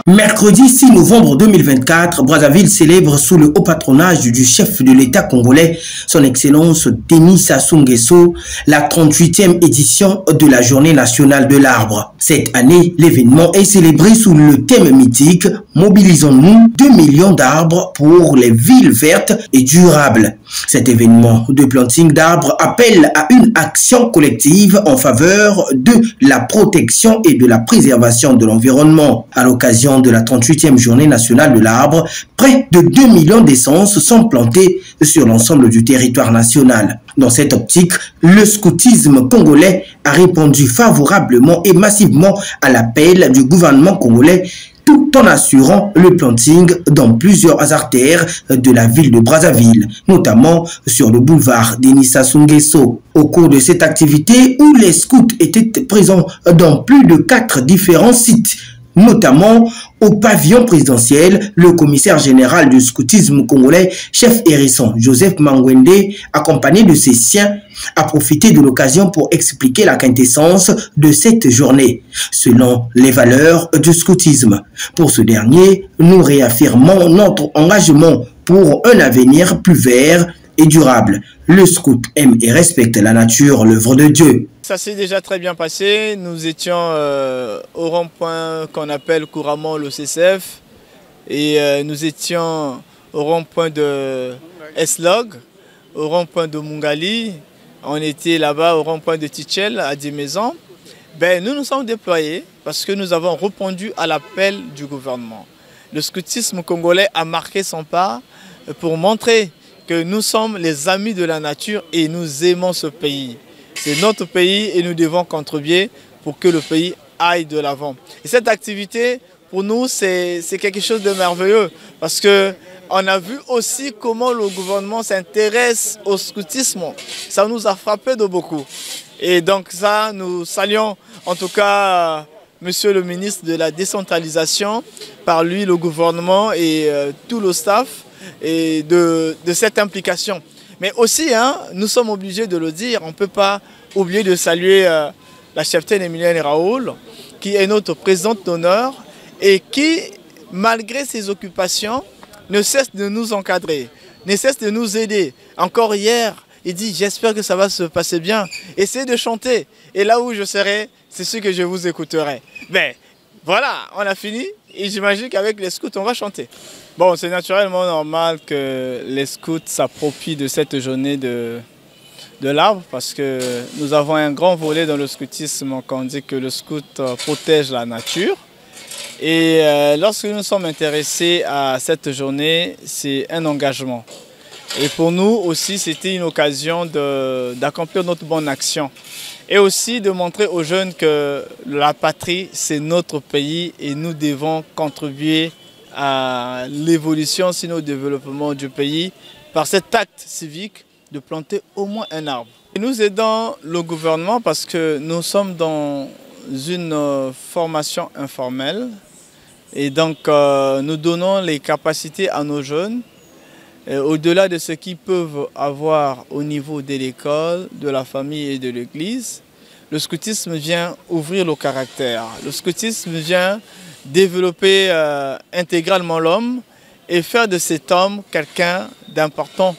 Mercredi 6 novembre 2024, Brazzaville célèbre sous le haut patronage du chef de l'État congolais, son Excellence Denis Sassou Nguesso, la 38e édition de la Journée nationale de l'arbre. Cette année, l'événement est célébré sous le thème mythique « Mobilisons-nous 2 millions d'arbres pour les villes vertes et durables ». Cet événement de planting d'arbres appelle à une action collective en faveur de la protection et de la préservation de l'environnement. À l'occasion de la 38e journée nationale de l'arbre, près de 2 millions d'essences sont plantées sur l'ensemble du territoire national. Dans cette optique, le scoutisme congolais a répondu favorablement et massivement à l'appel du gouvernement congolais, tout en assurant le planting dans plusieurs artères de la ville de Brazzaville, notamment sur le boulevard Denis Sassou Nguesso. Au cours de cette activité, où les scouts étaient présents dans plus de 4 différents sites, notamment au pavillon présidentiel, le commissaire général du scoutisme congolais, chef hérisson Joseph Mangwende, accompagné de ses siens, a profité de l'occasion pour expliquer la quintessence de cette journée, selon les valeurs du scoutisme. Pour ce dernier, nous réaffirmons notre engagement pour un avenir plus vert et durable. Le scout aime et respecte la nature, l'œuvre de Dieu. Ça s'est déjà très bien passé. Nous étions au rond-point qu'on appelle couramment le CCF et nous étions au rond-point de Eslog, au rond-point de Mungali. On était là-bas au rond-point de Tichel à 10 maisons. Nous nous sommes déployés parce que nous avons répondu à l'appel du gouvernement. Le scoutisme congolais a marqué son pas pour montrer que nous sommes les amis de la nature et nous aimons ce pays. C'est notre pays et nous devons contribuer pour que le pays aille de l'avant. Et cette activité, pour nous, c'est quelque chose de merveilleux parce qu'on a vu aussi comment le gouvernement s'intéresse au scoutisme. Ça nous a frappé de beaucoup. Et donc ça, nous saluons en tout cas Monsieur le ministre de la décentralisation, par lui le gouvernement et tout le staff et de cette implication. Mais aussi, nous sommes obligés de le dire, on ne peut pas oublier de saluer la cheftaine Emilienne Raoul, qui est notre présidente d'honneur et qui, malgré ses occupations, ne cesse de nous encadrer, ne cesse de nous aider. Encore hier, il dit « j'espère que ça va se passer bien, essayez de chanter. Et là où je serai, c'est sûr que je vous écouterai. » Voilà, on a fini et j'imagine qu'avec les scouts, on va chanter. Bon, c'est naturellement normal que les scouts s'approprient de cette journée de l'arbre parce que nous avons un grand volet dans le scoutisme quand on dit que le scout protège la nature. Et lorsque nous sommes intéressés à cette journée, c'est un engagement. Et pour nous aussi, c'était une occasion d'accomplir notre bonne action. Et aussi de montrer aux jeunes que la patrie, c'est notre pays et nous devons contribuer à l'évolution, sinon au développement du pays, par cet acte civique de planter au moins un arbre. Et nous aidons le gouvernement parce que nous sommes dans une formation informelle et donc nous donnons les capacités à nos jeunes au-delà de ce qu'ils peuvent avoir au niveau de l'école, de la famille et de l'église. Le scoutisme vient ouvrir le caractère. Le scoutisme vient développer intégralement l'homme et faire de cet homme quelqu'un d'important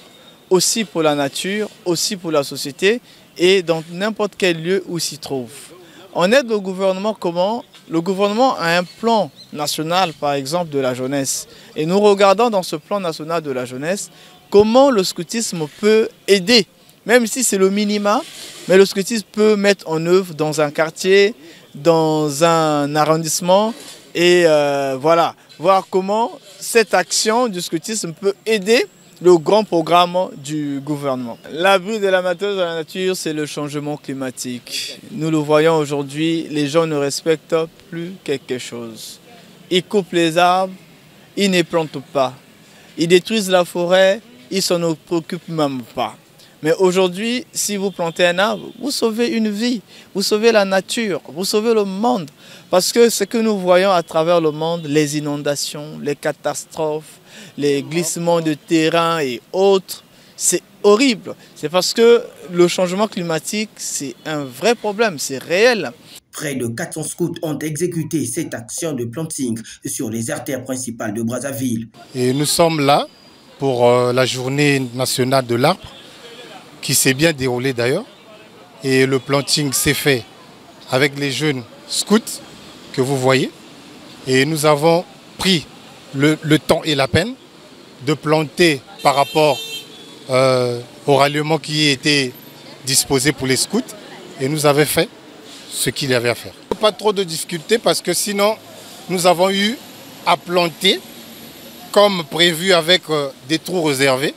aussi pour la nature, aussi pour la société et dans n'importe quel lieu où il s'y trouve. On aide le gouvernement comment? Le gouvernement a un plan national, par exemple, de la jeunesse. Et nous regardons dans ce plan national de la jeunesse comment le scoutisme peut aider, même si c'est le minima, mais le scoutisme peut mettre en œuvre dans un quartier, dans un arrondissement, et voilà, voir comment cette action du scoutisme peut aider le grand programme du gouvernement. L'abri de l'amateur de la nature, c'est le changement climatique. Nous le voyons aujourd'hui, les gens ne respectent plus quelque chose. Ils coupent les arbres, ils ne plantent pas. Ils détruisent la forêt, ils ne s'en préoccupent même pas. Mais aujourd'hui, si vous plantez un arbre, vous sauvez une vie, vous sauvez la nature, vous sauvez le monde. Parce que ce que nous voyons à travers le monde, les inondations, les catastrophes, les glissements de terrain et autres, c'est horrible. C'est parce que le changement climatique, c'est un vrai problème, c'est réel. Près de 400 scouts ont exécuté cette action de planting sur les artères principales de Brazzaville. Et nous sommes là pour la journée nationale de l'arbre, qui s'est bien déroulée d'ailleurs. Et le planting s'est fait avec les jeunes scouts que vous voyez. Et nous avons pris le temps et la peine de planter par rapport au ralliement qui était disposé pour les scouts. Et nous avons fait ce qu'il y avait à faire. Pas trop de difficultés parce que sinon nous avons eu à planter comme prévu avec des trous réservés.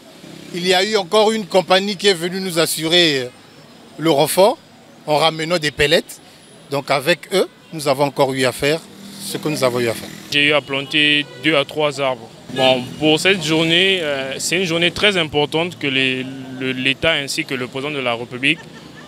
Il y a eu encore une compagnie qui est venue nous assurer le renfort en ramenant des pellets. Donc avec eux, nous avons encore eu à faire ce que nous avons eu à faire. J'ai eu à planter 2 à 3 arbres. Bon, pour cette journée, c'est une journée très importante que l'État ainsi que le président de la République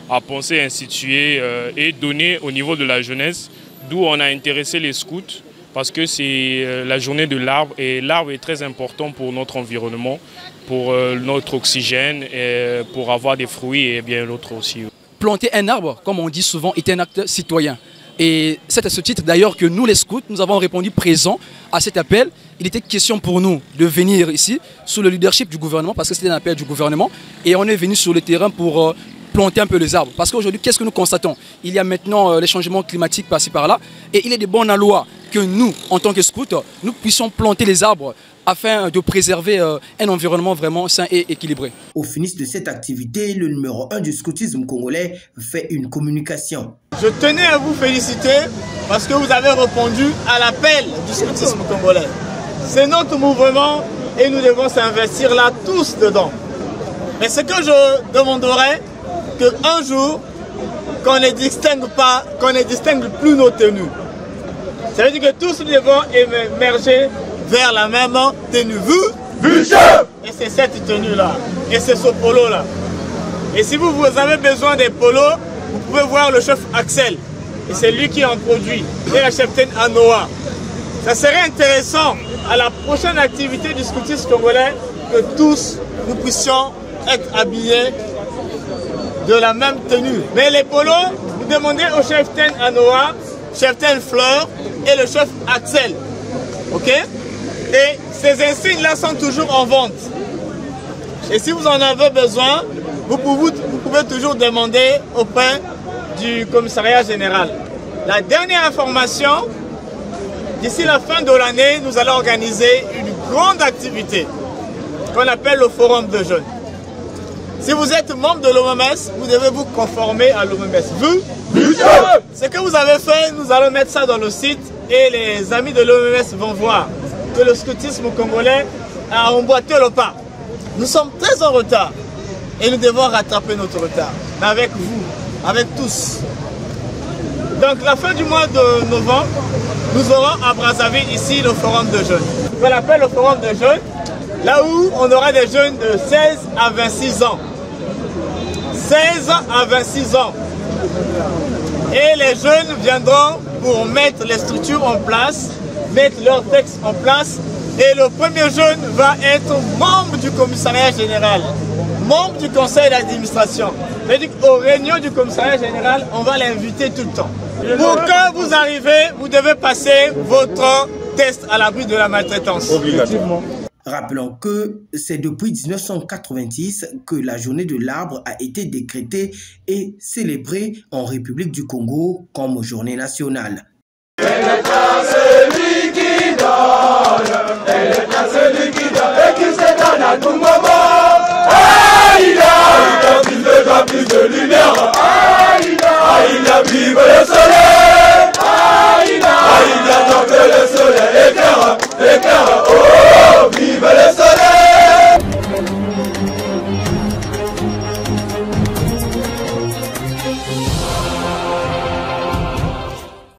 a pensé instituer et donner au niveau de la jeunesse, d'où on a intéressé les scouts parce que c'est la journée de l'arbre et l'arbre est très important pour notre environnement, pour notre oxygène, et pour avoir des fruits et bien l'autre aussi. Planter un arbre, comme on dit souvent, est un acte citoyen. Et c'est à ce titre d'ailleurs que nous les scouts, nous avons répondu présent à cet appel. Il était question pour nous de venir ici sous le leadership du gouvernement parce que c'était un appel du gouvernement et on est venu sur le terrain pour planter un peu les arbres. Parce qu'aujourd'hui, qu'est-ce que nous constatons? Il y a maintenant les changements climatiques par-ci par-là et il est de bonne loi que nous, en tant que scouts, nous puissions planter les arbres afin de préserver un environnement vraiment sain et équilibré. Au finish de cette activité, le numéro 1 du scoutisme congolais fait une communication. Je tenais à vous féliciter parce que vous avez répondu à l'appel du scoutisme congolais. C'est notre mouvement et nous devons s'investir là tous dedans. Mais ce que je demanderais, qu'un jour, qu'on ne distingue plus nos tenues. Ça veut dire que tous nous devons émerger vers la même tenue. Vu et c'est cette tenue-là. Et c'est ce polo-là. Et si vous avez besoin des polos, vous pouvez voir le chef Axel. Et c'est lui qui en produit. Et la cheftaine Anoa. Ça serait intéressant à la prochaine activité du scoutisme congolais que tous nous puissions être habillés de la même tenue. Mais les polos, vous demandez au cheftaine Anoa, cheftaine Fleur et le chef Axel. Ok? Et ces insignes-là sont toujours en vente. Et si vous en avez besoin, vous pouvez toujours demander auprès du commissariat général. La dernière information, d'ici la fin de l'année, nous allons organiser une grande activité qu'on appelle le Forum de jeunes. Si vous êtes membre de l'OMS, vous devez vous conformer à l'OMS. Ce que vous avez fait, nous allons mettre ça dans le site et les amis de l'OMS vont voir que le scoutisme congolais a emboîté le pas. Nous sommes très en retard et nous devons rattraper notre retard. Mais avec vous, avec tous. Donc la fin du mois de novembre, nous aurons à Brazzaville ici le forum de jeunes. On l'appelle le forum de jeunes, là où on aura des jeunes de 16 à 26 ans. 16 à 26 ans. Et les jeunes viendront pour mettre les structures en place, mettre leurs textes en place. Et le premier jeune va être membre du commissariat général, membre du conseil d'administration. C'est-à-dire qu'aux réunions du commissariat général, on va l'inviter tout le temps. Pour que vous arrivez, vous devez passer votre test à l'abri de la maltraitance. Obligatoirement. Rappelons que c'est depuis 1990 que la journée de l'arbre a été décrétée et célébrée en République du Congo comme journée nationale. Elle est celui qui donne, elle est celui qui donne et qui se donne à tout moment. Il a plus de lumière, il a vive le soleil.